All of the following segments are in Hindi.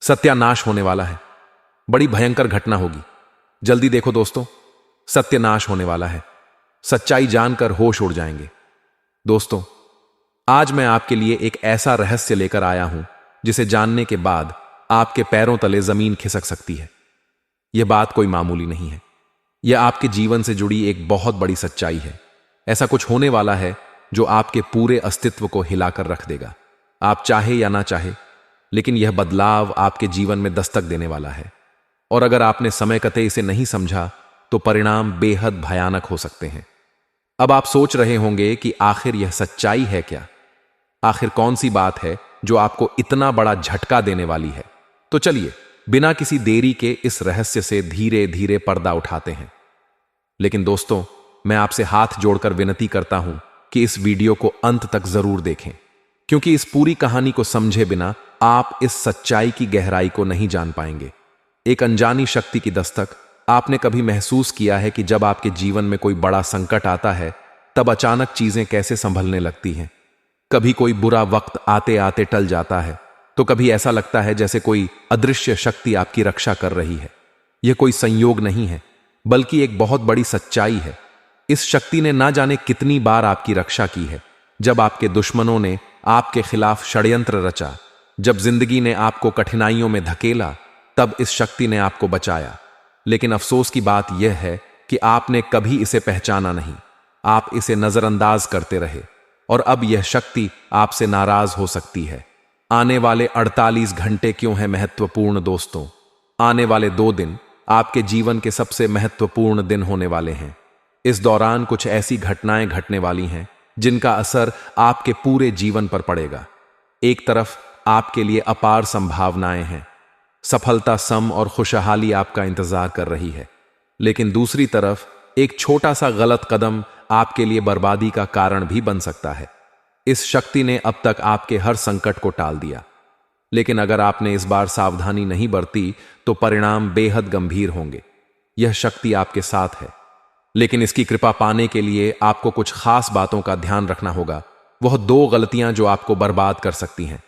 सत्यानाश होने वाला है। बड़ी भयंकर घटना होगी। जल्दी देखो दोस्तों, सत्यानाश होने वाला है। सच्चाई जानकर होश उड़ जाएंगे। दोस्तों, आज मैं आपके लिए एक ऐसा रहस्य लेकर आया हूं जिसे जानने के बाद आपके पैरों तले जमीन खिसक सकती है। यह बात कोई मामूली नहीं है। यह आपके जीवन से जुड़ी एक बहुत बड़ी सच्चाई है। ऐसा कुछ होने वाला है जो आपके पूरे अस्तित्व को हिलाकर रख देगा। आप चाहे या ना चाहे, लेकिन यह बदलाव आपके जीवन में दस्तक देने वाला है। और अगर आपने समय कते इसे नहीं समझा तो परिणाम बेहद भयानक हो सकते हैं। अब आप सोच रहे होंगे कि आखिर यह सच्चाई है क्या? आखिर कौन सी बात है जो आपको इतना बड़ा झटका देने वाली है? तो चलिए, बिना किसी देरी के इस रहस्य से धीरे धीरे पर्दा उठाते हैं। लेकिन दोस्तों, मैं आपसे हाथ जोड़कर विनती करता हूं कि इस वीडियो को अंत तक जरूर देखें, क्योंकि इस पूरी कहानी को समझे बिना आप इस सच्चाई की गहराई को नहीं जान पाएंगे। एक अनजानी शक्ति की दस्तक। आपने कभी महसूस किया है कि जब आपके जीवन में कोई बड़ा संकट आता है, तब अचानक चीजें कैसे संभलने लगती हैं? कभी कोई बुरा वक्त आते आते टल जाता है, तो कभी ऐसा लगता है जैसे कोई अदृश्य शक्ति आपकी रक्षा कर रही है। यह कोई संयोग नहीं है, बल्कि एक बहुत बड़ी सच्चाई है। इस शक्ति ने ना जाने कितनी बार आपकी रक्षा की है। जब आपके दुश्मनों ने आपके खिलाफ षड्यंत्र रचा, जब जिंदगी ने आपको कठिनाइयों में धकेला, तब इस शक्ति ने आपको बचाया। लेकिन अफसोस की बात यह है कि आपने कभी इसे पहचाना नहीं। आप इसे नजरअंदाज करते रहे, और अब यह शक्ति आपसे नाराज हो सकती है। आने वाले 48 घंटे क्यों है महत्वपूर्ण दोस्तों? आने वाले 2 दिन आपके जीवन के सबसे महत्वपूर्ण दिन होने वाले हैं। इस दौरान कुछ ऐसी घटनाएं घटने वाली हैं जिनका असर आपके पूरे जीवन पर पड़ेगा। एक तरफ आपके लिए अपार संभावनाएं हैं। सफलता, सम और खुशहाली आपका इंतजार कर रही है। लेकिन दूसरी तरफ एक छोटा सा गलत कदम आपके लिए बर्बादी का कारण भी बन सकता है। इस शक्ति ने अब तक आपके हर संकट को टाल दिया, लेकिन अगर आपने इस बार सावधानी नहीं बरती तो परिणाम बेहद गंभीर होंगे। यह शक्ति आपके साथ है, लेकिन इसकी कृपा पाने के लिए आपको कुछ खास बातों का ध्यान रखना होगा। वह 2 गलतियां जो आपको बर्बाद कर सकती हैं।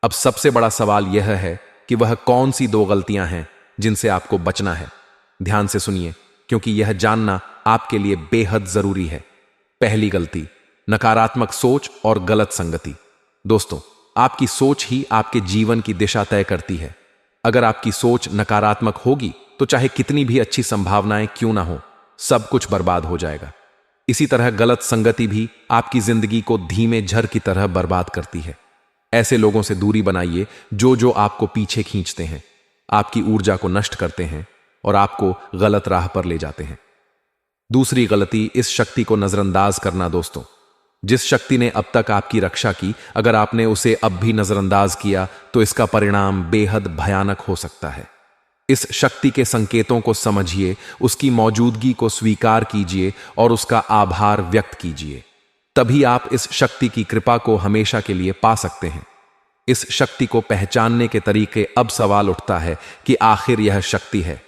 अब सबसे बड़ा सवाल यह है कि वह कौन सी 2 गलतियां हैं जिनसे आपको बचना है। ध्यान से सुनिए, क्योंकि यह जानना आपके लिए बेहद जरूरी है। पहली गलती, नकारात्मक सोच और गलत संगति। दोस्तों, आपकी सोच ही आपके जीवन की दिशा तय करती है। अगर आपकी सोच नकारात्मक होगी तो चाहे कितनी भी अच्छी संभावनाएं क्यों ना हो, सब कुछ बर्बाद हो जाएगा। इसी तरह गलत संगति भी आपकी जिंदगी को धीमे झर की तरह बर्बाद करती है। ऐसे लोगों से दूरी बनाइए जो आपको पीछे खींचते हैं, आपकी ऊर्जा को नष्ट करते हैं और आपको गलत राह पर ले जाते हैं। दूसरी गलती, इस शक्ति को नजरअंदाज करना। दोस्तों, जिस शक्ति ने अब तक आपकी रक्षा की, अगर आपने उसे अब भी नजरअंदाज किया तो इसका परिणाम बेहद भयानक हो सकता है। इस शक्ति के संकेतों को समझिए, उसकी मौजूदगी को स्वीकार कीजिए और उसका आभार व्यक्त कीजिए। तभी आप इस शक्ति की कृपा को हमेशा के लिए पा सकते हैं। इस शक्ति को पहचानने के तरीके। अब सवाल उठता है कि आखिर यह शक्ति है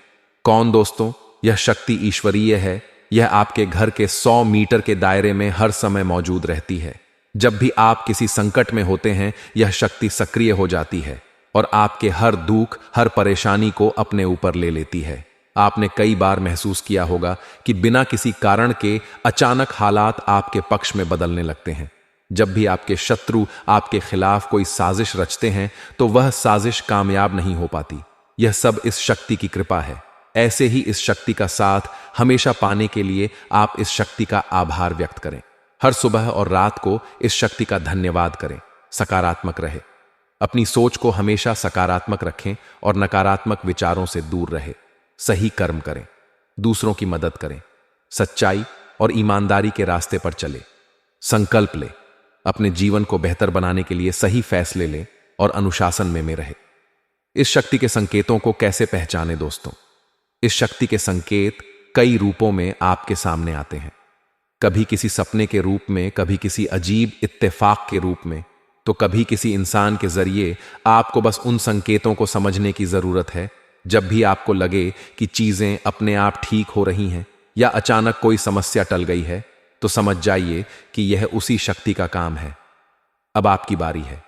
कौन? दोस्तों, यह शक्ति ईश्वरीय है। यह आपके घर के 100 मीटर के दायरे में हर समय मौजूद रहती है। जब भी आप किसी संकट में होते हैं, यह शक्ति सक्रिय हो जाती है और आपके हर दुख, हर परेशानी को अपने ऊपर ले लेती है। आपने कई बार महसूस किया होगा कि बिना किसी कारण के अचानक हालात आपके पक्ष में बदलने लगते हैं। जब भी आपके शत्रु आपके खिलाफ कोई साजिश रचते हैं तो वह साजिश कामयाब नहीं हो पाती। यह सब इस शक्ति की कृपा है। ऐसे ही इस शक्ति का साथ हमेशा पाने के लिए आप इस शक्ति का आभार व्यक्त करें। हर सुबह और रात को इस शक्ति का धन्यवाद करें। सकारात्मक रहे। अपनी सोच को हमेशा सकारात्मक रखें और नकारात्मक विचारों से दूर रहे। सही कर्म करें, दूसरों की मदद करें, सच्चाई और ईमानदारी के रास्ते पर चले। संकल्प ले, अपने जीवन को बेहतर बनाने के लिए सही फैसले लें और अनुशासन में रहे। इस शक्ति के संकेतों को कैसे पहचाने? दोस्तों, इस शक्ति के संकेत कई रूपों में आपके सामने आते हैं। कभी किसी सपने के रूप में, कभी किसी अजीब इत्तेफाक के रूप में, तो कभी किसी इंसान के जरिए। आपको बस उन संकेतों को समझने की जरूरत है। जब भी आपको लगे कि चीजें अपने आप ठीक हो रही हैं या अचानक कोई समस्या टल गई है, तो समझ जाइए कि यह उसी शक्ति का काम है। अब आपकी बारी है।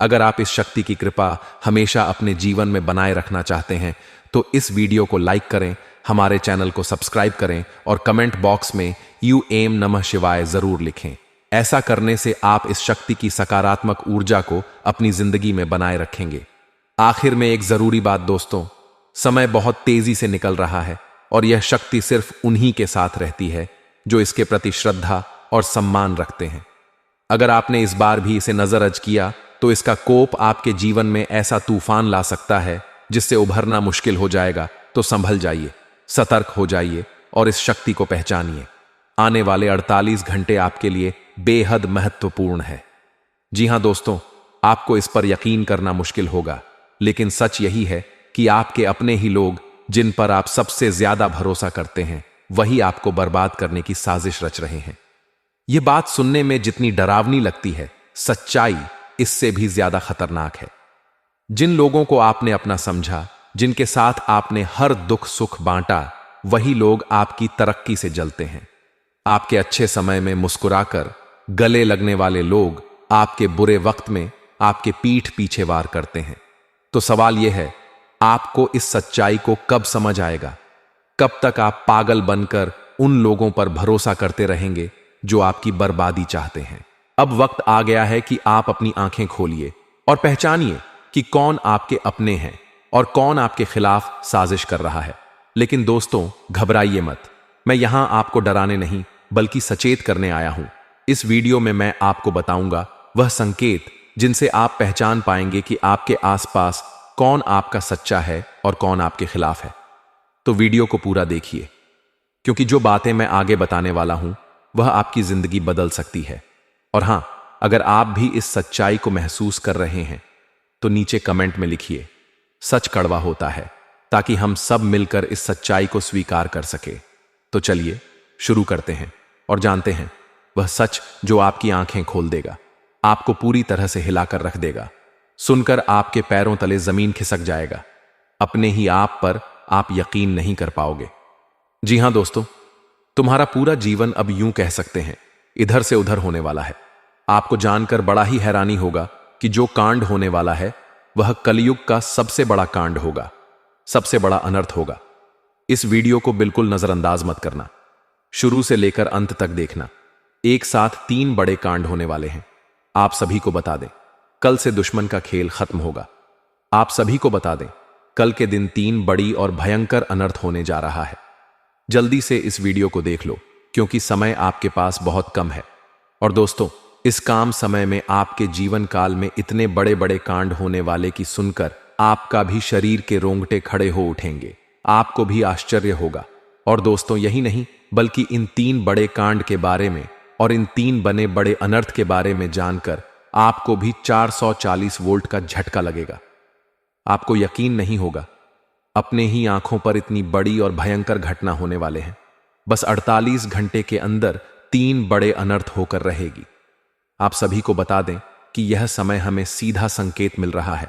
अगर आप इस शक्ति की कृपा हमेशा अपने जीवन में बनाए रखना चाहते हैं तो इस वीडियो को लाइक करें, हमारे चैनल को सब्सक्राइब करें और कमेंट बॉक्स में यू एम नमः शिवाय जरूर लिखें। ऐसा करने से आप इस शक्ति की सकारात्मक ऊर्जा को अपनी जिंदगी में बनाए रखेंगे। आखिर में एक जरूरी बात दोस्तों, समय बहुत तेजी से निकल रहा है और यह शक्ति सिर्फ उन्हीं के साथ रहती है जो इसके प्रति श्रद्धा और सम्मान रखते हैं। अगर आपने इस बार भी इसे नजरअंदाज किया तो इसका कोप आपके जीवन में ऐसा तूफान ला सकता है जिससे उभरना मुश्किल हो जाएगा। तो संभल जाइए, सतर्क हो जाइए और इस शक्ति को पहचानिए। आने वाले 48 घंटे आपके लिए बेहद महत्वपूर्ण है। जी हां दोस्तों, आपको इस पर यकीन करना मुश्किल होगा, लेकिन सच यही है कि आपके अपने ही लोग जिन पर आप सबसे ज्यादा भरोसा करते हैं वही आपको बर्बाद करने की साजिश रच रहे हैं। यह बात सुनने में जितनी डरावनी लगती है, सच्चाई इससे भी ज्यादा खतरनाक है। जिन लोगों को आपने अपना समझा, जिनके साथ आपने हर दुख सुख बांटा, वही लोग आपकी तरक्की से जलते हैं। आपके अच्छे समय में मुस्कुराकर गले लगने वाले लोग आपके बुरे वक्त में आपके पीठ पीछे वार करते हैं। तो सवाल यह है, आपको इस सच्चाई को कब समझ आएगा? कब तक आप पागल बनकर उन लोगों पर भरोसा करते रहेंगे जो आपकी बर्बादी चाहते हैं? अब वक्त आ गया है कि आप अपनी आंखें खोलिए और पहचानिए कि कौन आपके अपने हैं और कौन आपके खिलाफ साजिश कर रहा है। लेकिन दोस्तों, घबराइए मत। मैं यहां आपको डराने नहीं बल्कि सचेत करने आया हूं। इस वीडियो में मैं आपको बताऊंगा वह संकेत जिनसे आप पहचान पाएंगे कि आपके आसपास कौन आपका सच्चा है और कौन आपके खिलाफ है। तो वीडियो को पूरा देखिए, क्योंकि जो बातें मैं आगे बताने वाला हूं वह आपकी जिंदगी बदल सकती है। और हां, अगर आप भी इस सच्चाई को महसूस कर रहे हैं तो नीचे कमेंट में लिखिए, सच कड़वा होता है, ताकि हम सब मिलकर इस सच्चाई को स्वीकार कर सके। तो चलिए शुरू करते हैं और जानते हैं वह सच जो आपकी आंखें खोल देगा, आपको पूरी तरह से हिलाकर रख देगा। सुनकर आपके पैरों तले जमीन खिसक जाएगा। अपने ही आप पर आप यकीन नहीं कर पाओगे। जी हां दोस्तों, तुम्हारा पूरा जीवन अब यूं कह सकते हैं इधर से उधर होने वाला है। आपको जानकर बड़ा ही हैरानी होगा कि जो कांड होने वाला है वह कलयुग का सबसे बड़ा कांड होगा, सबसे बड़ा अनर्थ होगा। इस वीडियो को बिल्कुल नजरअंदाज मत करना, शुरू से लेकर अंत तक देखना। एक साथ 3 बड़े कांड होने वाले हैं। आप सभी को बता दें, कल से दुश्मन का खेल खत्म होगा। आप सभी को बता दें, कल के दिन 3 बड़ी और भयंकर अनर्थ होने जा रहा है। जल्दी से इस वीडियो को देख लो, क्योंकि समय आपके पास बहुत कम है। और दोस्तों, इस काम समय में आपके जीवन काल में इतने बड़े बड़े कांड होने वाले कि सुनकर आपका भी शरीर के रोंगटे खड़े हो उठेंगे, आपको भी आश्चर्य होगा। और दोस्तों, यही नहीं बल्कि इन 3 बड़े कांड के बारे में और इन 3 बने बड़े अनर्थ के बारे में जानकर आपको भी 440 वोल्ट का झटका लगेगा। आपको यकीन नहीं होगा, अपने ही आंखों पर इतनी बड़ी और भयंकर घटना होने वाले हैं। बस 48 घंटे के अंदर 3 बड़े अनर्थ होकर रहेगी। आप सभी को बता दें कि यह समय हमें सीधा संकेत मिल रहा है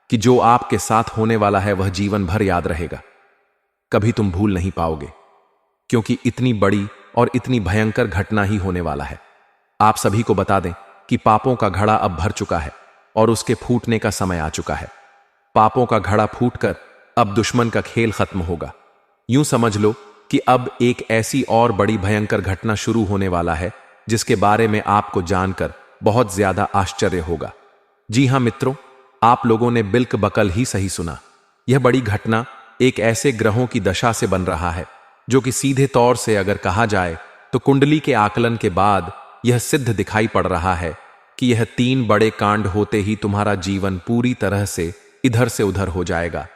कि जो आपके साथ होने वाला है वह जीवन भर याद रहेगा। कभी तुम भूल नहीं पाओगे, क्योंकि इतनी बड़ी और इतनी भयंकर घटना ही होने वाला है। आप सभी को बता दें कि पापों का घड़ा अब भर चुका है और उसके फूटने का समय आ चुका है। पापों का घड़ा फूटकर अब दुश्मन का खेल खत्म होगा। यूं समझ लो कि अब एक ऐसी और बड़ी भयंकर घटना शुरू होने वाला है जिसके बारे में आपको जानकर बहुत ज्यादा आश्चर्य होगा। जी हां मित्रों, आप लोगों ने बिल्क बकल ही सही सुना। यह बड़ी घटना एक ऐसे ग्रहों की दशा से बन रहा है जो कि सीधे तौर से अगर कहा जाए तो कुंडली के आकलन के बाद यह सिद्ध दिखाई पड़ रहा है कि यह 3 बड़े कांड होते ही तुम्हारा जीवन पूरी तरह से इधर से उधर हो जाएगा।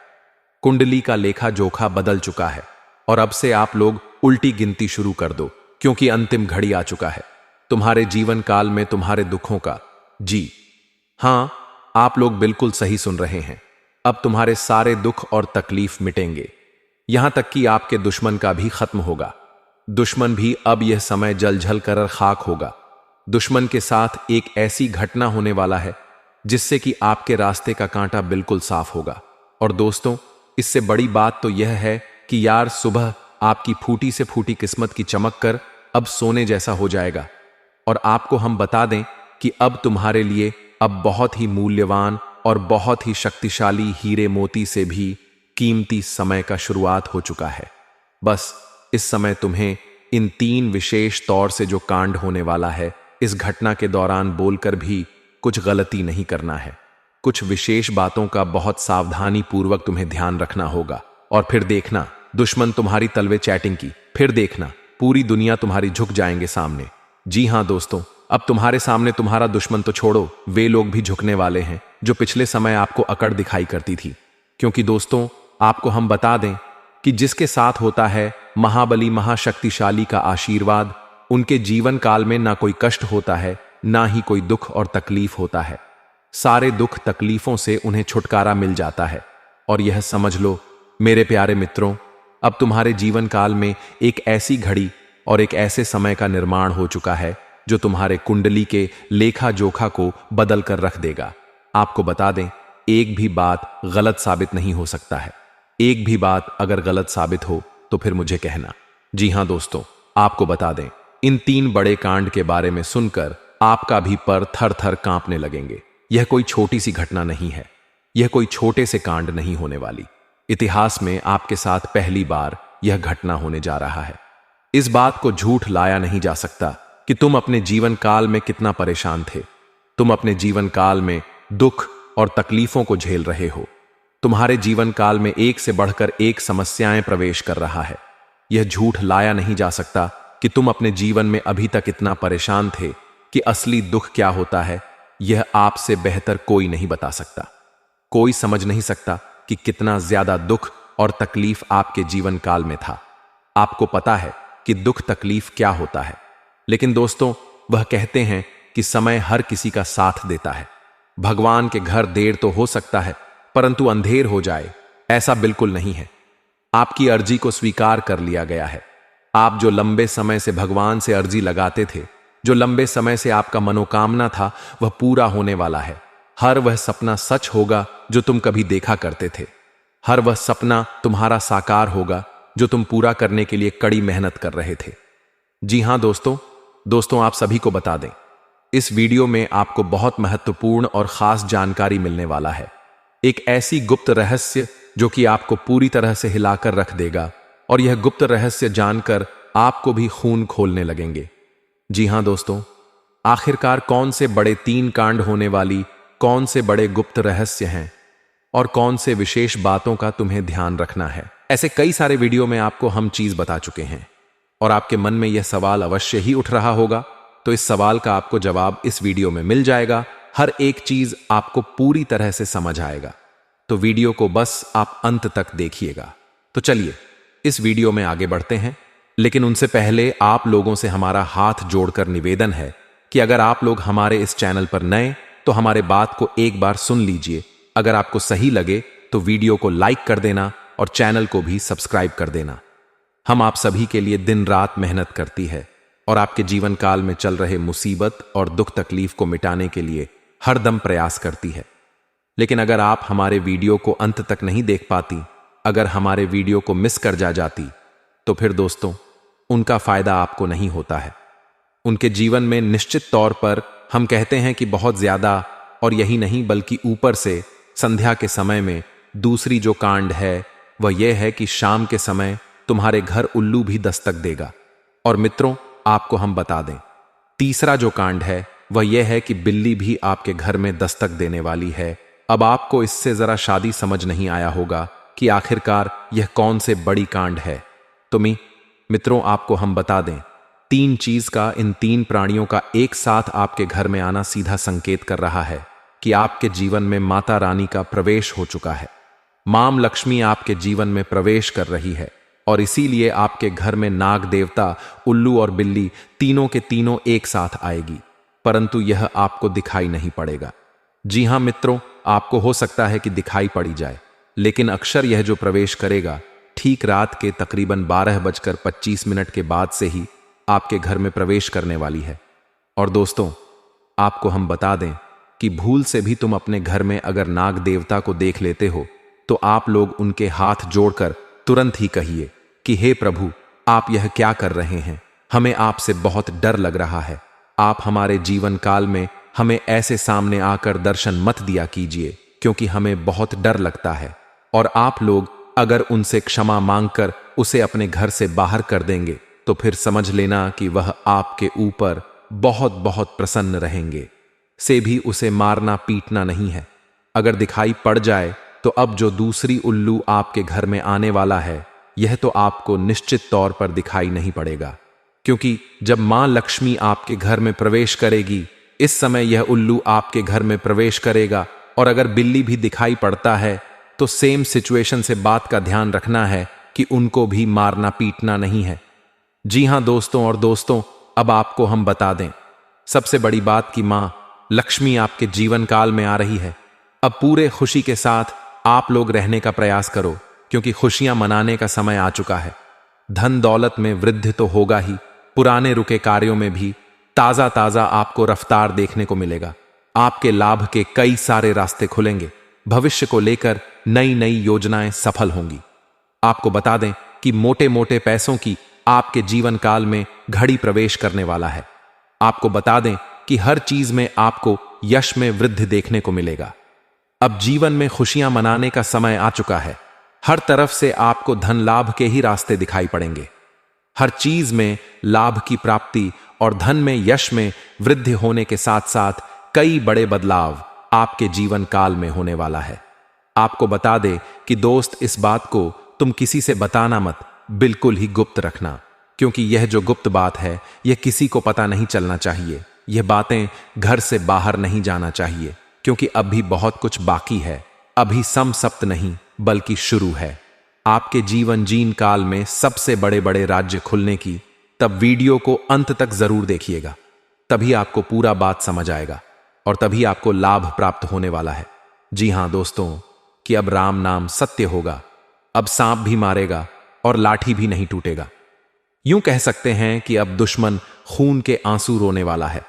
कुंडली का लेखा जोखा बदल चुका है और अब से आप लोग उल्टी गिनती शुरू कर दो, क्योंकि अंतिम घड़ी आ चुका है तुम्हारे जीवन काल में तुम्हारे दुखों का। जी हां, आप लोग बिल्कुल सही सुन रहे हैं। अब तुम्हारे सारे दुख और तकलीफ मिटेंगे, यहां तक कि आपके दुश्मन का भी खत्म होगा। दुश्मन भी अब यह समय जल जल कर खाक होगा। दुश्मन के साथ एक ऐसी घटना होने वाला है जिससे कि आपके रास्ते का कांटा बिल्कुल साफ होगा। और दोस्तों, इससे बड़ी बात तो यह है कि यार सुबह आपकी फूटी से फूटी किस्मत की चमक कर अब सोने जैसा हो जाएगा। और आपको हम बता दें कि अब तुम्हारे लिए अब बहुत ही मूल्यवान और बहुत ही शक्तिशाली हीरे मोती से भी कीमती समय का शुरुआत हो चुका है। बस इस समय तुम्हें इन 3 विशेष तौर से जो कांड होने वाला है, इस घटना के दौरान बोलकर भी कुछ गलती नहीं करना है। कुछ विशेष बातों का बहुत सावधानी पूर्वक तुम्हें ध्यान रखना होगा। और फिर देखना दुश्मन तुम्हारी तलवे चैटिंग की, फिर देखना पूरी दुनिया तुम्हारी झुक जाएंगे सामने। जी हां दोस्तों, अब तुम्हारे सामने तुम्हारा दुश्मन तो छोड़ो, वे लोग भी झुकने वाले हैं जो पिछले समय आपको अकड़ दिखाई करती थी। क्योंकि दोस्तों, आपको हम बता दें कि जिसके साथ होता है महाबली महाशक्तिशाली का आशीर्वाद, उनके जीवन काल में ना कोई कष्ट होता है, ना ही कोई दुख और तकलीफ होता है। सारे दुख तकलीफों से उन्हें छुटकारा मिल जाता है। और यह समझ लो मेरे प्यारे मित्रों, अब तुम्हारे जीवन काल में एक ऐसी घड़ी और एक ऐसे समय का निर्माण हो चुका है जो तुम्हारे कुंडली के लेखा जोखा को बदल कर रख देगा। आपको बता दें, एक भी बात गलत साबित नहीं हो सकता है। एक भी बात अगर गलत साबित हो तो फिर मुझे कहना। जी हां दोस्तों, आपको बता दें, इन 3 बड़े कांड के बारे में सुनकर आपका भी पर थर थर कांपने लगेंगे। यह कोई छोटी सी घटना नहीं है, यह कोई छोटे से कांड नहीं होने वाली। इतिहास में आपके साथ पहली बार यह घटना होने जा रहा है। इस बात को झूठ लाया नहीं जा सकता कि तुम अपने जीवन काल में कितना परेशान थे। तुम अपने जीवन काल में दुख और तकलीफों को झेल रहे हो। तुम्हारे जीवन काल में एक से बढ़कर एक समस्याएं प्रवेश कर रहा है। यह झूठ लाया नहीं जा सकता कि तुम अपने जीवन में अभी तक इतना परेशान थे कि असली दुख क्या होता है यह आपसे बेहतर कोई नहीं बता सकता। कोई समझ नहीं सकता कि कितना ज्यादा दुख और तकलीफ आपके जीवन काल में था। आपको पता है कि दुख तकलीफ क्या होता है, लेकिन दोस्तों, वह कहते हैं कि समय हर किसी का साथ देता है। भगवान के घर देर तो हो सकता है, परंतु अंधेर हो जाए ऐसा बिल्कुल नहीं है। आपकी अर्जी को स्वीकार कर लिया गया है। आप जो लंबे समय से भगवान से अर्जी लगाते थे, जो लंबे समय से आपका मनोकामना था, वह पूरा होने वाला है। हर वह सपना सच होगा जो तुम कभी देखा करते थे। हर वह सपना तुम्हारा साकार होगा जो तुम पूरा करने के लिए कड़ी मेहनत कर रहे थे। जी हां दोस्तों, आप सभी को बता दें, इस वीडियो में आपको बहुत महत्वपूर्ण और खास जानकारी मिलने वाला है। एक ऐसी गुप्त रहस्य जो कि आपको पूरी तरह से हिलाकर रख देगा, और यह गुप्त रहस्य जानकर आपको भी खून खोलने लगेंगे। जी हां दोस्तों, आखिरकार कौन से बड़े 3 कांड होने वाली, कौन से बड़े गुप्त रहस्य हैं और कौन से विशेष बातों का तुम्हें ध्यान रखना है। ऐसे कई सारे वीडियो में आपको हम चीज बता चुके हैं, और आपके मन में यह सवाल अवश्य ही उठ रहा होगा। तो इस सवाल का आपको जवाब इस वीडियो में मिल जाएगा। हर एक चीज आपको पूरी तरह से समझ आएगा। तो वीडियो को बस आप अंत तक देखिएगा। तो चलिए इस वीडियो में आगे बढ़ते हैं, लेकिन उनसे पहले आप लोगों से हमारा हाथ जोड़कर निवेदन है कि अगर आप लोग हमारे इस चैनल पर नए, तो हमारे बात को एक बार सुन लीजिए। अगर आपको सही लगे तो वीडियो को लाइक कर देना और चैनल को भी सब्सक्राइब कर देना। हम आप सभी के लिए दिन रात मेहनत करती है और आपके जीवन काल में चल रहे मुसीबत और दुख तकलीफ को मिटाने के लिए हरदम प्रयास करती है। लेकिन अगर आप हमारे वीडियो को अंत तक नहीं देख पाती, अगर हमारे वीडियो को मिस कर जाती, तो फिर दोस्तों उनका फायदा आपको नहीं होता है। उनके जीवन में निश्चित तौर पर हम कहते हैं कि बहुत ज्यादा, और यही नहीं बल्कि ऊपर से संध्या के समय में दूसरी जो कांड है वह यह है कि शाम के समय तुम्हारे घर उल्लू भी दस्तक देगा। और मित्रों, आपको हम बता दें, तीसरा जो कांड है वह यह है कि बिल्ली भी आपके घर में दस्तक देने वाली है। अब आपको इससे जरा शादी समझ नहीं आया होगा कि आखिरकार यह कौन से बड़ी कांड है। तो मित्रों, आपको हम बता दें, 3 चीज का, इन 3 प्राणियों का एक साथ आपके घर में आना सीधा संकेत कर रहा है कि आपके जीवन में माता रानी का प्रवेश हो चुका है। मां लक्ष्मी आपके जीवन में प्रवेश कर रही है, और इसीलिए आपके घर में नाग देवता, उल्लू और बिल्ली तीनों के तीनों एक साथ आएगी, परंतु यह आपको दिखाई नहीं पड़ेगा। जी हां मित्रों, आपको हो सकता है कि दिखाई पड़ी जाए, लेकिन अक्षर यह जो प्रवेश करेगा ठीक रात के तकरीबन 12:25 के बाद से ही आपके घर में प्रवेश करने वाली है। और दोस्तों, आपको हम बता दें कि भूल से भी तुम अपने घर में अगर नाग देवता को देख लेते हो, तो आप लोग उनके हाथ जोड़कर तुरंत ही कहिए कि हे प्रभु, आप यह क्या कर रहे हैं? हमें आपसे बहुत डर लग रहा है। आप हमारे जीवन काल में हमें ऐसे सामने आकर दर्शन मत दिया कीजिए, क्योंकि हमें बहुत डर लगता है। और आप लोग अगर उनसे क्षमा मांगकर उसे अपने घर से बाहर कर देंगे तो फिर समझ लेना कि वह आपके ऊपर बहुत बहुत प्रसन्न रहेंगे। से भी उसे मारना पीटना नहीं है। अगर दिखाई पड़ जाए तो अब जो दूसरी उल्लू आपके घर में आने वाला है, यह तो आपको निश्चित तौर पर दिखाई नहीं पड़ेगा, क्योंकि जब मां लक्ष्मी आपके घर में प्रवेश करेगी, इस समय यह उल्लू आपके घर में प्रवेश करेगा। और अगर बिल्ली भी दिखाई पड़ता है तो सेम सिचुएशन से बात का ध्यान रखना है कि उनको भी मारना पीटना नहीं है। जी हां दोस्तों, और दोस्तों अब आपको हम बता दें सबसे बड़ी बात कि मां लक्ष्मी आपके जीवन काल में आ रही है। अब पूरे खुशी के साथ आप लोग रहने का प्रयास करो, क्योंकि खुशियां मनाने का समय आ चुका है। धन दौलत में वृद्धि तो होगा ही, पुराने रुके कार्यों में भी ताजा ताजा आपको रफ्तार देखने को मिलेगा। आपके लाभ के कई सारे रास्ते खुलेंगे। भविष्य को लेकर नई नई योजनाएं सफल होंगी। आपको बता दें कि मोटे मोटे पैसों की आपके जीवन काल में घड़ी प्रवेश करने वाला है। आपको बता दें कि हर चीज में आपको यश में वृद्धि देखने को मिलेगा। अब जीवन में खुशियां मनाने का समय आ चुका है। हर तरफ से आपको धन लाभ के ही रास्ते दिखाई पड़ेंगे। हर चीज में लाभ की प्राप्ति और धन में यश में वृद्धि होने के साथ साथ कई बड़े बदलाव आपके जीवन काल में होने वाला है। आपको बता दे कि दोस्त, इस बात को तुम किसी से बताना मत, बिल्कुल ही गुप्त रखना, क्योंकि यह जो गुप्त बात है यह किसी को पता नहीं चलना चाहिए। यह बातें घर से बाहर नहीं जाना चाहिए, क्योंकि अभी बहुत कुछ बाकी है। अभी सम सप्त नहीं बल्कि शुरू है। आपके जीवन जीन काल में सबसे बड़े बड़े राज्य खुलने की। तब वीडियो को अंत तक जरूर देखिएगा, तभी आपको पूरा बात समझ आएगा और तभी आपको लाभ प्राप्त होने वाला है। जी हां दोस्तों, कि अब राम नाम सत्य होगा। अब सांप भी मारेगा और लाठी भी नहीं टूटेगा। यूं कह सकते हैं कि अब दुश्मन खून के आंसू रोने वाला है।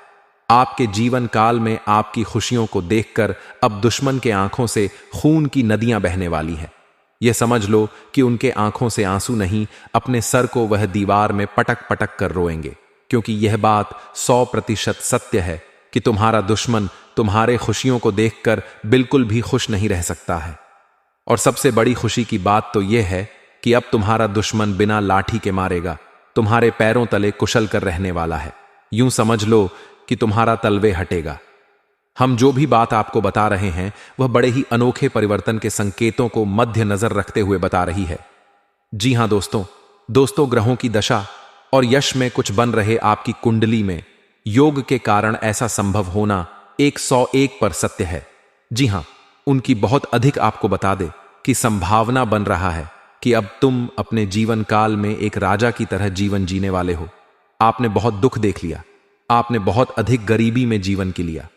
आपके जीवन काल में आपकी खुशियों को देखकर अब दुश्मन के आंखों से खून की नदियां बहने वाली हैं। यह समझ लो कि उनके आंखों से आंसू नहीं, अपने सर को वह दीवार में पटक पटक कर रोएंगे, क्योंकि यह बात 100% सत्य है कि तुम्हारा दुश्मन तुम्हारे खुशियों को देखकर बिल्कुल भी खुश नहीं रह सकता है। और सबसे बड़ी खुशी की बात तो यह है कि अब तुम्हारा दुश्मन बिना लाठी के मारेगा, तुम्हारे पैरों तले कुशल कर रहने वाला है। यूं समझ लो कि तुम्हारा तलवे हटेगा। हम जो भी बात आपको बता रहे हैं वह बड़े ही अनोखे परिवर्तन के संकेतों को मध्य नजर रखते हुए बता रही है। जी हां दोस्तों ग्रहों की दशा और यश में कुछ बन रहे आपकी कुंडली में योग के कारण ऐसा संभव होना 101 पर सत्य है। जी हां, उनकी बहुत अधिक आपको बता दे कि संभावना बन रहा है कि अब तुम अपने जीवन काल में एक राजा की तरह जीवन जीने वाले हो। आपने बहुत दुख देख लिया, आपने बहुत अधिक गरीबी में जीवन की लिया,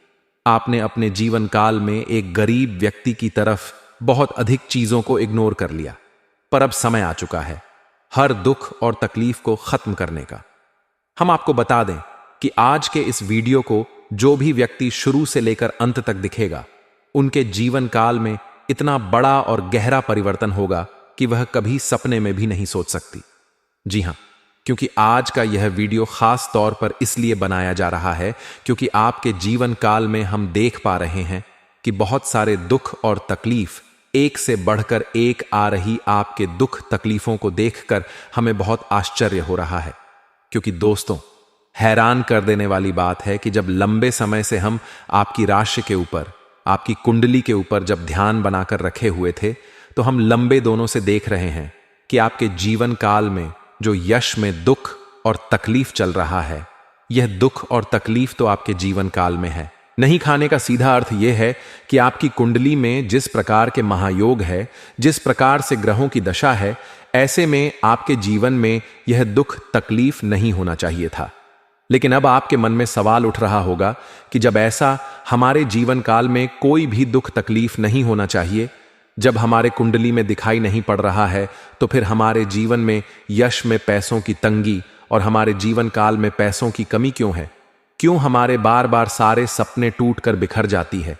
आपने अपने जीवन काल में एक गरीब व्यक्ति की तरफ बहुत अधिक चीजों को इग्नोर कर लिया। पर अब समय आ चुका है हर दुख और तकलीफ को खत्म करने का। हम आपको बता दें कि आज के इस वीडियो को जो भी व्यक्ति शुरू से लेकर अंत तक दिखेगा, उनके जीवन काल में इतना बड़ा और गहरा परिवर्तन होगा कि वह कभी सपने में भी नहीं सोच सकती। जी हां, क्योंकि आज का यह वीडियो खास तौर पर इसलिए बनाया जा रहा है क्योंकि आपके जीवन काल में हम देख पा रहे हैं कि बहुत सारे दुख और तकलीफ एक से बढ़कर एक आ रही। आपके दुख तकलीफों को देखकर हमें बहुत आश्चर्य हो रहा है, क्योंकि दोस्तों हैरान कर देने वाली बात है कि जब लंबे समय से हम आपकी राशि के ऊपर, आपकी कुंडली के ऊपर जब ध्यान बनाकर रखे हुए थे, तो हम लंबे दोनों से देख रहे हैं कि आपके जीवन काल में जो यश में दुख और तकलीफ चल रहा है, यह दुख और तकलीफ तो आपके जीवन काल में है। नहीं खाने का सीधा अर्थ यह है कि आपकी कुंडली में जिस प्रकार के महायोग है, जिस प्रकार से ग्रहों की दशा है, ऐसे में आपके जीवन में यह दुख तकलीफ नहीं होना चाहिए था। लेकिन अब आपके मन में सवाल उठ रहा होगा कि जब ऐसा हमारे जीवन काल में कोई भी दुख तकलीफ नहीं होना चाहिए, जब हमारे कुंडली में दिखाई नहीं पड़ रहा है, तो फिर हमारे जीवन में यश में पैसों की तंगी और हमारे जीवन काल में पैसों की कमी क्यों है? क्यों हमारे बार बार सारे सपने टूट कर बिखर जाती है?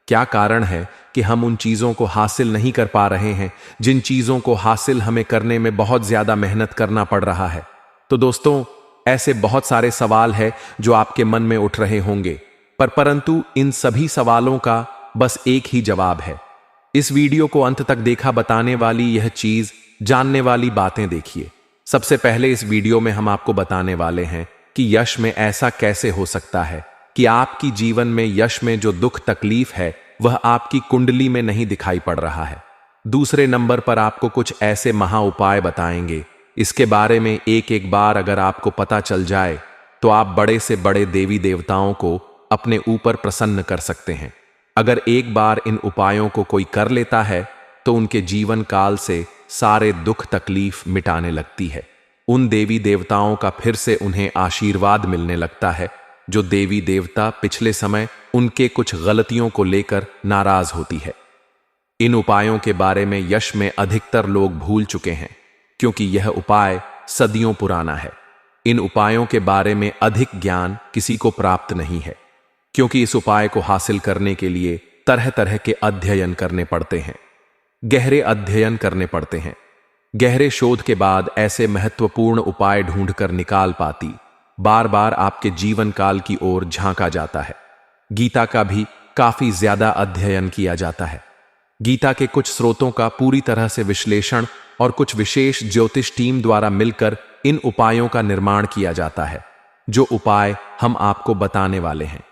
क्या कारण है कि हम उन चीजों को हासिल नहीं कर पा रहे हैं जिन चीजों को हासिल हमें करने में बहुत ज्यादा मेहनत करना पड़ रहा है? तो दोस्तों ऐसे बहुत सारे सवाल हैं जो आपके मन में उठ रहे होंगे, परंतु इन सभी सवालों का बस एक ही जवाब है। इस वीडियो को अंत तक देखा बताने वाली यह चीज, जानने वाली बातें देखिए। सबसे पहले इस वीडियो में हम आपको बताने वाले हैं कि यश में ऐसा कैसे हो सकता है कि आपकी जीवन में यश में जो दुख तकलीफ है वह आपकी कुंडली में नहीं दिखाई पड़ रहा है। दूसरे नंबर पर आपको कुछ ऐसे महा उपाय बताएंगे, इसके बारे में एक एक बार अगर आपको पता चल जाए तो आप बड़े से बड़े देवी देवताओं को अपने ऊपर प्रसन्न कर सकते हैं। अगर एक बार इन उपायों को कोई कर लेता है तो उनके जीवन काल से सारे दुख तकलीफ मिटाने लगती है। उन देवी देवताओं का फिर से उन्हें आशीर्वाद मिलने लगता है जो देवी देवता पिछले समय उनके कुछ गलतियों को लेकर नाराज होती है। इन उपायों के बारे में यश में अधिकतर लोग भूल चुके हैं क्योंकि यह उपाय सदियों पुराना है। इन उपायों के बारे में अधिक ज्ञान किसी को प्राप्त नहीं है क्योंकि इस उपाय को हासिल करने के लिए तरह तरह के अध्ययन करने पड़ते हैं, गहरे अध्ययन करने पड़ते हैं। गहरे शोध के बाद ऐसे महत्वपूर्ण उपाय ढूंढकर निकाल पाती बार बार आपके जीवन काल की ओर झांका जाता है। गीता का भी काफी ज्यादा अध्ययन किया जाता है। गीता के कुछ स्रोतों का पूरी तरह से विश्लेषण और कुछ विशेष ज्योतिष टीम द्वारा मिलकर इन उपायों का निर्माण किया जाता है, जो उपाय हम आपको बताने वाले हैं।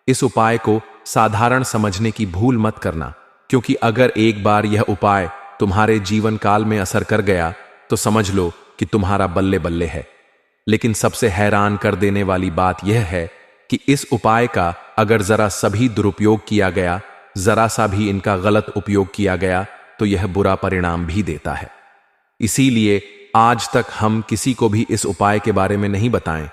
इस उपाय को साधारण समझने की भूल मत करना क्योंकि अगर एक बार यह उपाय तुम्हारे जीवन काल में असर कर गया तो समझ लो कि तुम्हारा बल्ले बल्ले है। लेकिन सबसे हैरान कर देने वाली बात यह है कि इस उपाय का अगर जरा सभी दुरुपयोग किया गया, जरा सा भी इनका गलत उपयोग किया गया तो यह बुरा परिणाम भी देता है। इसीलिए आज तक हम किसी को भी इस उपाय के बारे में नहीं बताएं।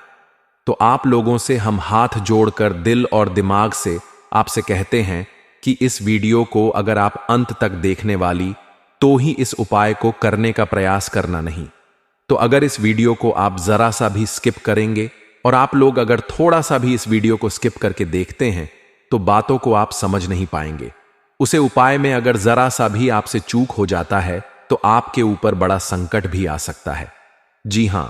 तो आप लोगों से हम हाथ जोड़कर दिल और दिमाग से आपसे कहते हैं कि इस वीडियो को अगर आप अंत तक देखने वाली तो ही इस उपाय को करने का प्रयास करना नहीं। तो अगर इस वीडियो को आप जरा सा भी स्किप करेंगे और आप लोग अगर थोड़ा सा भी इस वीडियो को स्किप करके देखते हैं तो बातों को आप समझ नहीं पाएंगे। उसे उपाय में अगर जरा सा भी आपसे चूक हो जाता है तो आपके ऊपर बड़ा संकट भी आ सकता है। जी हां,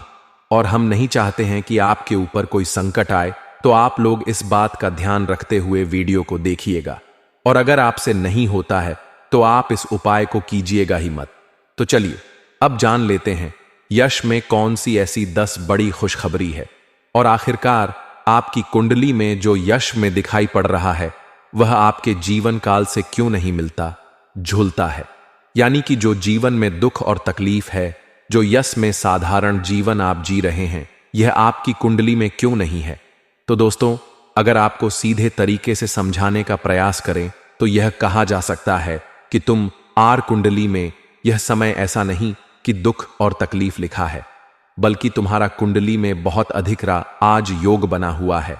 और हम नहीं चाहते हैं कि आपके ऊपर कोई संकट आए, तो आप लोग इस बात का ध्यान रखते हुए वीडियो को देखिएगा। और अगर आपसे नहीं होता है तो आप इस उपाय को कीजिएगा ही मत। तो चलिए अब जान लेते हैं यश में कौन सी ऐसी 10 बड़ी खुशखबरी है और आखिरकार आपकी कुंडली में जो यश में दिखाई पड़ रहा है वह आपके जीवन काल से क्यों नहीं मिलता, झूलता है। यानी कि जो जीवन में दुख और तकलीफ है, जो यश में साधारण जीवन आप जी रहे हैं, यह आपकी कुंडली में क्यों नहीं है। तो दोस्तों, अगर आपको सीधे तरीके से समझाने का प्रयास करें तो यह कहा जा सकता है कि तुम आर कुंडली में यह समय ऐसा नहीं कि दुख और तकलीफ लिखा है, बल्कि तुम्हारा कुंडली में बहुत अधिक आज योग बना हुआ है।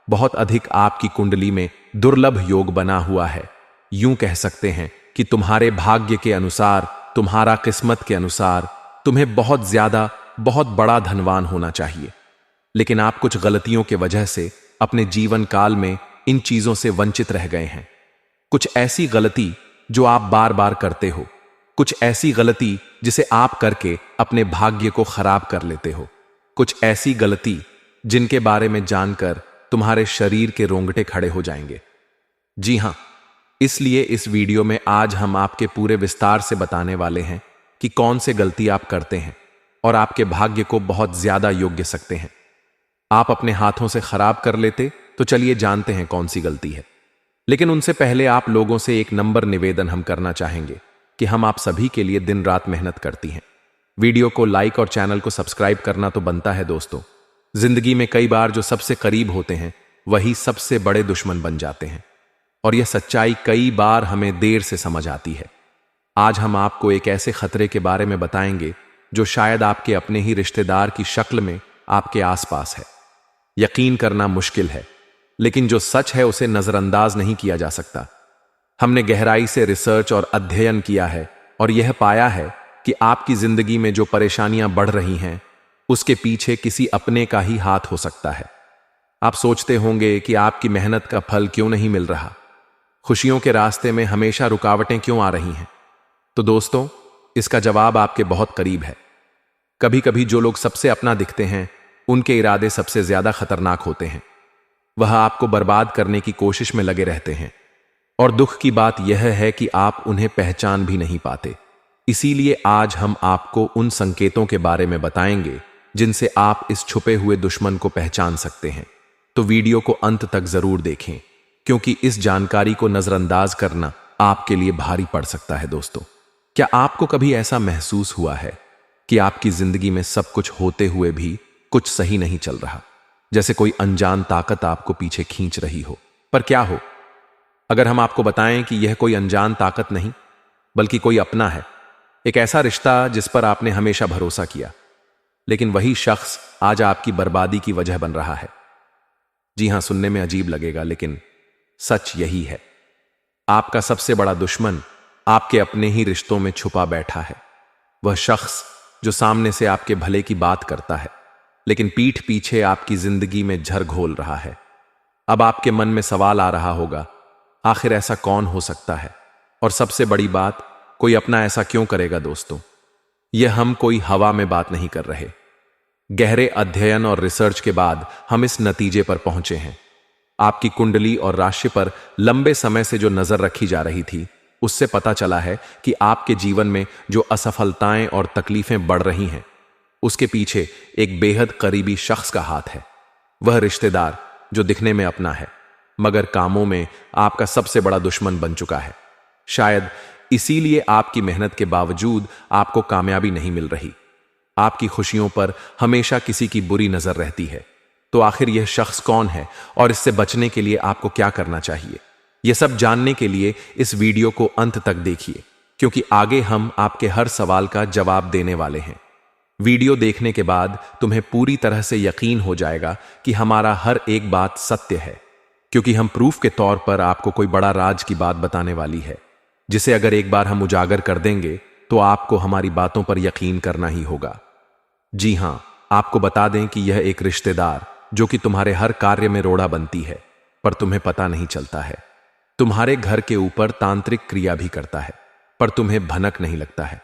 बहुत अधिक आपकी कुंडली में दुर्लभ योग बना हुआ है। यूं कह सकते हैं कि तुम्हारे भाग्य के अनुसार, तुम्हारा किस्मत के अनुसार तुम्हें बहुत ज्यादा, बहुत बड़ा धनवान होना चाहिए। लेकिन आप कुछ गलतियों के वजह से अपने जीवन काल में इन चीजों से वंचित रह गए हैं। कुछ ऐसी गलती जो आप बार बार करते हो, कुछ ऐसी गलती जिसे आप करके अपने भाग्य को खराब कर लेते हो, कुछ ऐसी गलती जिनके बारे में जानकर तुम्हारे शरीर के रोंगटे खड़े हो जाएंगे। जी हां, इसलिए इस वीडियो में आज हम आपके पूरे विस्तार से बताने वाले हैं कि कौन से गलती आप करते हैं और आपके भाग्य को बहुत ज्यादा योग्य सकते हैं। आप अपने हाथों से खराब कर लेते, तो चलिए जानते हैं कौन सी गलती है। लेकिन उनसे पहले आप लोगों से एक नंबर निवेदन हम करना चाहेंगे कि हम आप सभी के लिए दिन रात मेहनत करती हैं। वीडियो को लाइक और चैनल को सब्सक्राइब करना तो बनता है दोस्तों। जिंदगी में कई बार जो सबसे करीब होते हैं वही सबसे बड़े दुश्मन बन जाते हैं और यह सच्चाई कई बार हमें देर से समझ आती है। आज हम आपको एक ऐसे खतरे के बारे में बताएंगे जो शायद आपके अपने ही रिश्तेदार की शक्ल में आपके आसपास है। यकीन करना मुश्किल है, लेकिन जो सच है उसे नजरअंदाज नहीं किया जा सकता। हमने गहराई से रिसर्च और अध्ययन किया है और यह पाया है कि आपकी जिंदगी में जो परेशानियां बढ़ रही हैं उसके पीछे किसी अपने का ही हाथ हो सकता है। आप सोचते होंगे कि आपकी मेहनत का फल क्यों नहीं मिल रहा, खुशियों के रास्ते में हमेशा रुकावटें क्यों आ रही हैं। तो दोस्तों, इसका जवाब आपके बहुत करीब है। कभी कभी जो लोग सबसे अपना दिखते हैं उनके इरादे सबसे ज्यादा खतरनाक होते हैं। वह आपको बर्बाद करने की कोशिश में लगे रहते हैं। और दुख की बात यह है कि आप उन्हें पहचान भी नहीं पाते। इसीलिए आज हम आपको उन संकेतों के बारे में बताएंगे जिनसे आप इस छुपे हुए दुश्मन को पहचान सकते हैं। तो वीडियो को अंत तक जरूर देखें, क्योंकि इस जानकारी को नजरअंदाज करना आपके लिए भारी पड़ सकता है। दोस्तों, क्या आपको कभी ऐसा महसूस हुआ है कि आपकी जिंदगी में सब कुछ होते हुए भी कुछ सही नहीं चल रहा, जैसे कोई अनजान ताकत आपको पीछे खींच रही हो? पर क्या हो अगर हम आपको बताएं कि यह कोई अनजान ताकत नहीं, बल्कि कोई अपना है, एक ऐसा रिश्ता जिस पर आपने हमेशा भरोसा किया, लेकिन वही शख्स आज आपकी बर्बादी की वजह बन रहा है। जी हां, सुनने में अजीब लगेगा, लेकिन सच यही है। आपका सबसे बड़ा दुश्मन आपके अपने ही रिश्तों में छुपा बैठा है। वह शख्स जो सामने से आपके भले की बात करता है, लेकिन पीठ पीछे आपकी जिंदगी में झर घोल रहा है। अब आपके मन में सवाल आ रहा होगा, आखिर ऐसा कौन हो सकता है? और सबसे बड़ी बात, कोई अपना ऐसा क्यों करेगा? दोस्तों, यह हम कोई हवा में बात नहीं कर रहे। गहरे अध्ययन और रिसर्च के बाद हम इस नतीजे पर पहुंचे हैं। आपकी कुंडली और राशि पर लंबे समय से जो नजर रखी जा रही थी, उससे पता चला है कि आपके जीवन में जो असफलताएं और तकलीफें बढ़ रही हैं, उसके पीछे एक बेहद करीबी शख्स का हाथ है। वह रिश्तेदार जो दिखने में अपना है, मगर कामों में आपका सबसे बड़ा दुश्मन बन चुका है। शायद इसीलिए आपकी मेहनत के बावजूद आपको कामयाबी नहीं मिल रही। आपकी खुशियों पर हमेशा किसी की बुरी नजर रहती है। तो आखिर यह शख्स कौन है और इससे बचने के लिए आपको क्या करना चाहिए? यह सब जानने के लिए इस वीडियो को अंत तक देखिए, क्योंकि आगे हम आपके हर सवाल का जवाब देने वाले हैं। वीडियो देखने के बाद तुम्हें पूरी तरह से यकीन हो जाएगा कि हमारा हर एक बात सत्य है, क्योंकि हम प्रूफ के तौर पर आपको कोई बड़ा राज की बात बताने वाली है, जिसे अगर एक बार हम उजागर कर देंगे तो आपको हमारी बातों पर यकीन करना ही होगा। जी हां, आपको बता दें कि यह एक रिश्तेदार जो कि तुम्हारे हर कार्य में रोड़ा बनती है, पर तुम्हें पता नहीं चलता है। तुम्हारे घर के ऊपर तांत्रिक क्रिया भी करता है, पर तुम्हें भनक नहीं लगता है।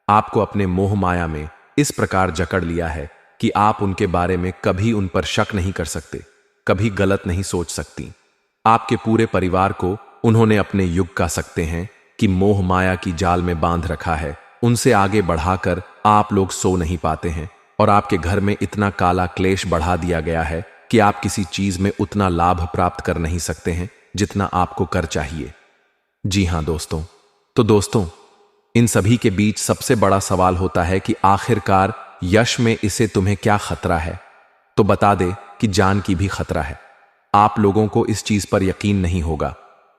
आपको अपने मोह माया में इस प्रकार जकड़ लिया है कि आप उनके बारे में कभी उन पर शक नहीं कर सकते, कभी गलत नहीं सोच सकती। आपके पूरे परिवार को उन्होंने अपने युग का सकते हैं कि मोह माया की जाल में बांध रखा है। उनसे आगे बढ़ाकर आप लोग सो नहीं पाते हैं, और आपके घर में इतना काला क्लेश बढ़ा दिया गया है कि आप किसी चीज में उतना लाभ प्राप्त कर नहीं सकते हैं जितना आपको कर चाहिए। जी हां दोस्तों, तो दोस्तों, इन सभी के बीच सबसे बड़ा सवाल होता है कि आखिरकार यश में इसे तुम्हें क्या खतरा है? तो बता दे कि जान की भी खतरा है। आप लोगों को इस चीज पर यकीन नहीं होगा,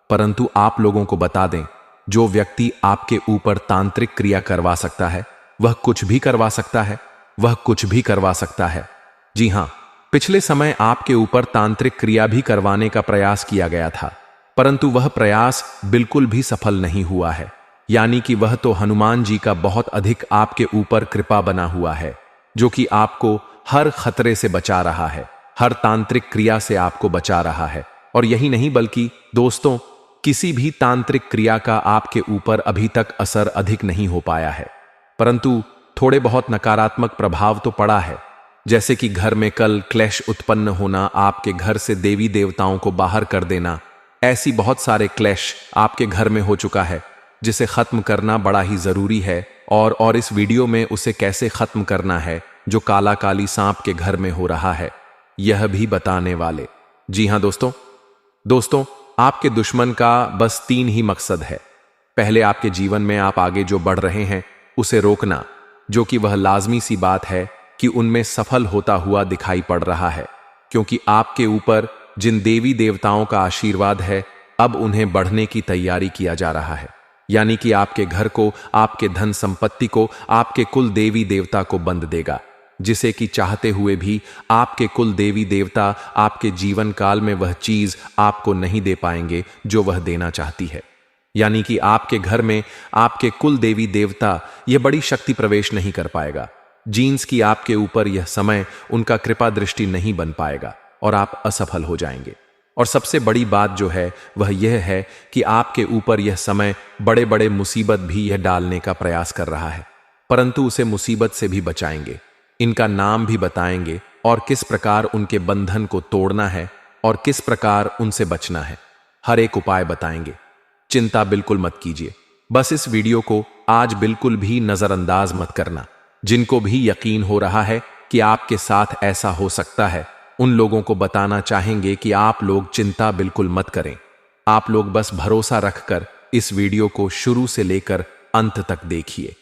परंतु आप लोगों को बता दें, जो व्यक्ति आपके ऊपर तांत्रिक क्रिया करवा सकता है, वह कुछ भी करवा सकता है। वह कुछ भी करवा सकता है। जी हां, पिछले समय आपके ऊपर तांत्रिक क्रिया भी करवाने का प्रयास किया गया था, परंतु वह प्रयास बिल्कुल भी सफल नहीं हुआ है। यानी कि वह तो हनुमान जी का बहुत अधिक आपके ऊपर कृपा बना हुआ है, जो कि आपको हर खतरे से बचा रहा है, हर तांत्रिक क्रिया से आपको बचा रहा है। और यही नहीं, बल्कि दोस्तों, किसी भी तांत्रिक क्रिया का आपके ऊपर अभी तक असर अधिक नहीं हो पाया है, परंतु थोड़े बहुत नकारात्मक प्रभाव तो पड़ा है। जैसे कि घर में कल क्लेश उत्पन्न होना, आपके घर से देवी देवताओं को बाहर कर देना, ऐसी बहुत सारे क्लेश आपके घर में हो चुका है, जिसे खत्म करना बड़ा ही जरूरी है। और इस वीडियो में उसे कैसे खत्म करना है, जो काला काली सांप के घर में हो रहा है, यह भी बताने वाले। जी हां दोस्तों, आपके दुश्मन का बस 3 ही मकसद है। पहले, आपके जीवन में आप आगे जो बढ़ रहे हैं उसे रोकना, जो कि वह लाजमी सी बात है कि उनमें सफल होता हुआ दिखाई पड़ रहा है, क्योंकि आपके ऊपर जिन देवी देवताओं का आशीर्वाद है, अब उन्हें बढ़ने की तैयारी किया जा रहा है। यानी कि आपके घर को, आपके धन संपत्ति को, आपके कुल देवी देवता को बंद देगा, जिसे कि चाहते हुए भी आपके कुल देवी देवता आपके जीवन काल में वह चीज आपको नहीं दे पाएंगे जो वह देना चाहती है। यानी कि आपके घर में आपके कुल देवी देवता यह बड़ी शक्ति प्रवेश नहीं कर पाएगा। जीन्स की आपके ऊपर यह समय उनका कृपा दृष्टि नहीं बन पाएगा और आप असफल हो जाएंगे। और सबसे बड़ी बात जो है वह यह है कि आपके ऊपर यह समय बड़े बड़े मुसीबत भी यह डालने का प्रयास कर रहा है, परंतु उसे मुसीबत से भी बचाएंगे, इनका नाम भी बताएंगे और किस प्रकार उनके बंधन को तोड़ना है और किस प्रकार उनसे बचना है, हर एक उपाय बताएंगे। चिंता बिल्कुल मत कीजिए, बस इस वीडियो को आज बिल्कुल भी नजरअंदाज मत करना। जिनको भी यकीन हो रहा है कि आपके साथ ऐसा हो सकता है, उन लोगों को बताना चाहेंगे कि आप लोग चिंता बिल्कुल मत करें। आप लोग बस भरोसा रखकर इस वीडियो को शुरू से लेकर अंत तक देखिए।